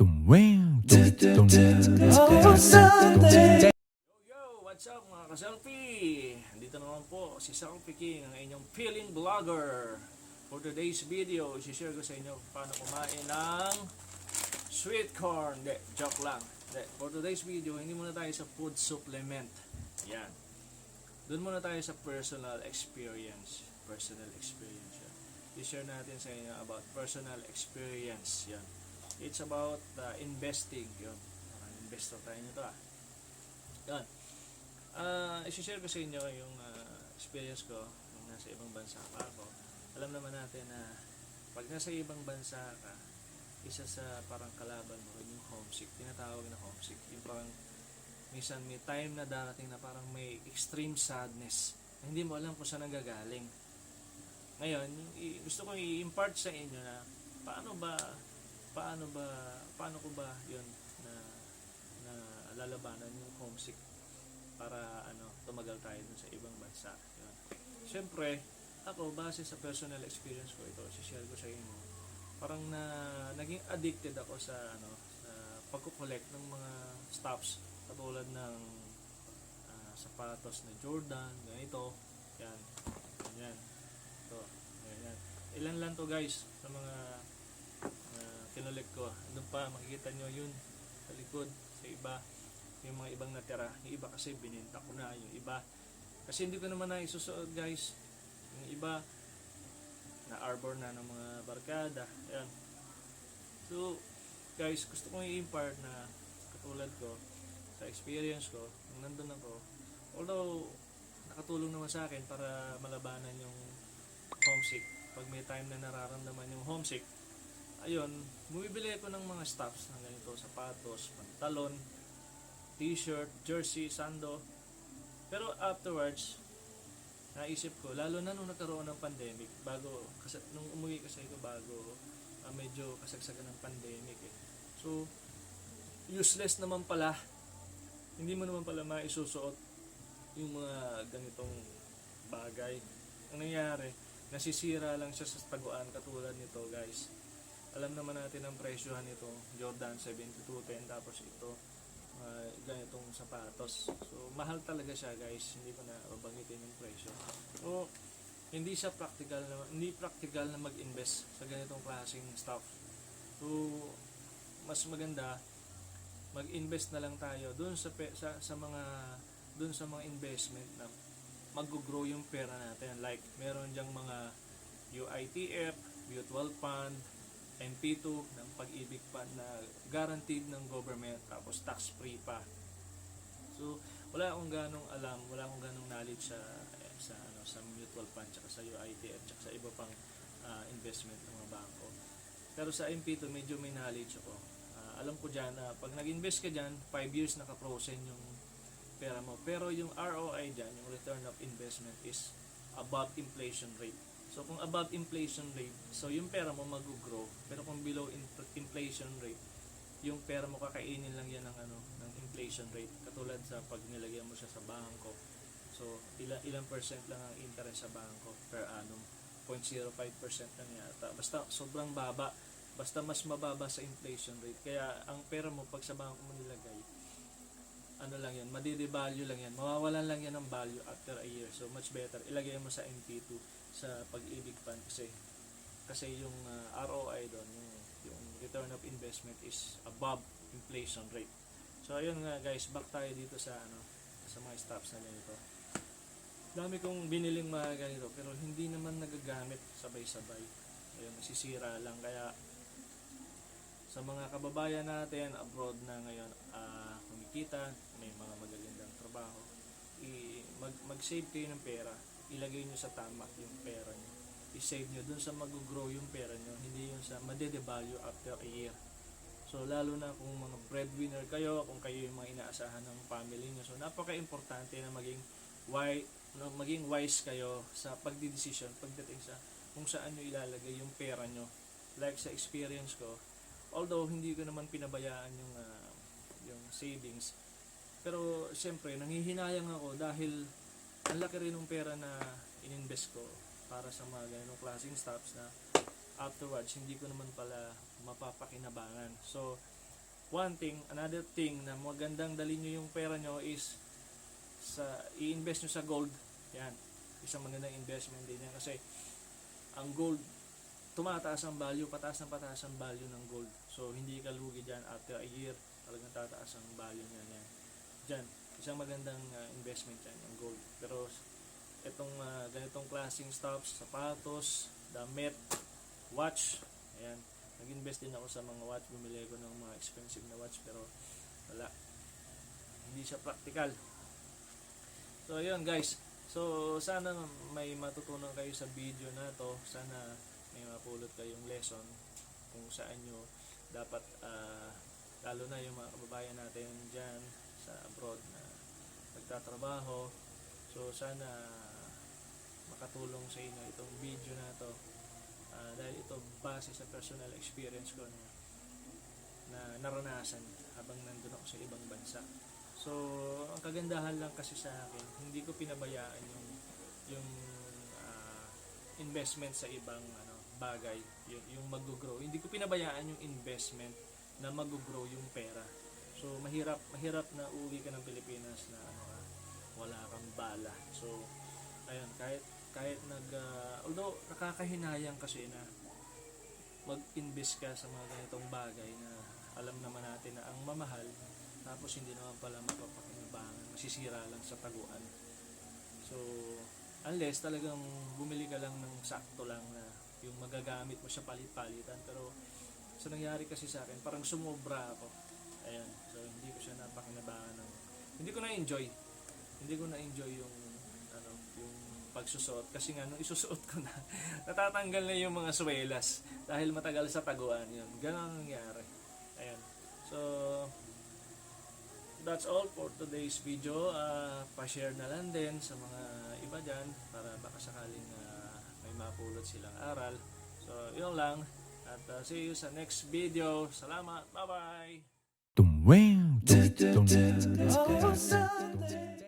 Oh, Sunday. Yo, what's up mga ka-selfie? Dito naman po si Selfie King, ang inyong feeling vlogger. For today's video, isi-share ko sa inyo paano kumain ng sweet corn. Hindi, joke lang. Hindi. For today's video, hindi muna tayo sa food supplement. Yan. Doon muna tayo sa personal experience. Personal experience yan. I-share natin sa inyo about personal experience. Yan. It's about investing. Yun. Investor tayo nito Yan. I-share ko sa inyo yung experience ko nung nasa ibang bansa pa ako. Alam naman natin na pag nasa ibang bansa ka, isa sa parang kalaban mo yung homesick. Tinatawag na homesick. Yung parang minsan may time na darating na parang may extreme sadness na hindi mo alam kung saan nanggagaling. Ngayon, gusto kong i-impart sa inyo na paano ko ba yun na lalabanan yung homesick para tumagal tayo dun sa ibang bansa. Yun. Siyempre, ako base sa personal experience ko ito, i-share ko sa inyo. Parang naging addicted ako sa sa pagko-collect ng mga stuffs katulad ng sapatos na Jordan, ganito. Yan. Ganyan. Ito. Ganyan. Ilan lang to guys sa mga kinolek ko. Doon pa makikita nyo yun sa likod, sa iba yung mga ibang natira. Yung iba kasi bininta ko na, yung iba kasi hindi ko naman na isusuot guys. Yung iba na arbor na ng mga barkada. Ayan. So guys, gusto kong i-impart na katulad ko sa experience ko nung nandun ako, although nakatulong naman sa akin para malabanan yung homesick. Pag may time na nararamdaman yung homesick, ayun, bumibili ako ng mga stuffs ng ganito, sapatos, pantalon, t-shirt, jersey, sando. Pero afterwards, naisip ko, lalo na nung nagkaroon ng pandemic, nung umuwi kasi ito bago, medyo kasagsagan ng pandemic So, useless naman pala, hindi mo naman pala maisusuot yung mga ganitong bagay. Ang nangyari, nasisira lang siya sa taguan katulad nito guys. Alam naman natin ang presyohan nito, Jordan 7210, tapos ito ganitong sapatos. So mahal talaga siya guys, hindi ko na babanggitin yung presyo. So hindi practical na mag-invest sa ganitong klaseng stuff. So mas maganda mag-invest na lang tayo doon sa mga investment na mag-grow yung pera natin. Like meron diyang mga UITF, mutual fund, MP2 ng Pag-ibig Fund na guaranteed ng government, tapos tax free pa. So wala akong ganong alam, wala akong ganong knowledge sa mutual fund, tsaka sa UITF, tsaka sa iba pang investment ng mga bangko. Pero sa MP2 medyo may knowledge ako. Alam ko dyan na pag nag-invest ka dyan, 5 years naka-frozen yung pera mo. Pero yung ROI dyan, yung return of investment, is above inflation rate. So kung above inflation rate, so yung pera mo mag-grow. Pero kung below inflation rate, yung pera mo kakainin lang yan ng inflation rate. Katulad sa pag nilagyan mo siya sa bangko. So ilang percent lang ang interest sa bangko per annum. 0.05% lang yata. Basta sobrang baba. Basta mas mababa sa inflation rate. Kaya ang pera mo pag sa bangko mo nilagay, lang yan, madi-devalue lang yan, mawawalan lang yan ng value after a year. So much better ilagay mo sa MP2, sa Pag-ibig Fund, kasi yung ROI doon, yung return of investment is above inflation rate. So ayun nga guys, back tayo dito sa mga stocks na ganito. Dami kong biniling mga ganito pero hindi naman nagagamit sabay-sabay. Ayun, nasisira lang. Kaya sa mga kababayan natin abroad na ngayon, kumikita, may mga magagandang trabaho, mag-save kayo ng pera, ilagay nyo sa tama yung pera nyo, i-save nyo dun sa mag-grow yung pera nyo, hindi yung sa made-devalue after a year. So lalo na kung mga breadwinner kayo, kung kayo yung mga inaasahan ng family nyo, so napaka-importante na maging wise kayo sa pagdidesisyon pagdating sa kung saan nyo ilalagay yung pera nyo. Like sa experience ko, although hindi ko naman pinabayaan yung savings, pero siyempre nanghihinayang ako dahil ang laki rin ng pera na ininvest ko para sa mga ganong klaseng stuffs na afterwards hindi ko naman pala mapapakinabangan. So another thing na magandang dalhin nyo yung pera nyo is i-invest nyo sa gold. Yan, isang magandang investment din yan kasi ang gold, tumataas ang value, pataas ang value ng gold. So hindi ka lugi dyan, after a year talagang tataas ang value niya yan. Dyan, isang magandang investment yan, yung gold. Pero itong ganitong klaseng stuffs, sapatos, damit, watch, ayan, nag-invest din ako sa mga watch, bumili ko ng mga expensive na watch pero wala, hindi siya practical. So ayun guys, so sana may matutunan kayo sa video na to, sana may mapulot kayong lesson kung saan nyo dapat lalo na yung mga kababayan natin dyan sa abroad na nagtatrabaho. So sana makatulong sa inyo itong video na to, dahil ito base sa personal experience ko na naranasan habang nandun ako sa ibang bansa. So ang kagandahan lang kasi sa akin, hindi ko pinabayaan yung investment sa ibang bagay, yung mag-grow. Hindi ko pinabayaan yung investment na mag-grow yung pera. So mahirap na uwi ka ng Pilipinas na wala kang bala. So ayun, kahit although nakakahinayang kasi na mag-invest ka sa mga ganitong bagay na alam naman natin na ang mamahal, tapos hindi naman pala mapapakinabangan, masisira lang sa taguan. So unless talagang bumili ka lang ng sakto lang na yung magagamit mo sa palit-palitan. Pero sa nangyari kasi sa akin, parang sumobra ako. Ayan, so hindi ko siya napakinabangan hindi ko na-enjoy yung yung pagsusuot kasi nga nung isusuot ko na natatanggal na yung mga swelas dahil matagal sa taguan. Yun, ganun ang nangyari. Ayan, so that's all for today's video. Pa-share na lang din sa mga iba dyan para baka sakaling may mapulot silang aral. So yun lang, at see you sa next video. Salamat, bye bye. Tum, weng, tum, tum, Oh, tum. Sunday.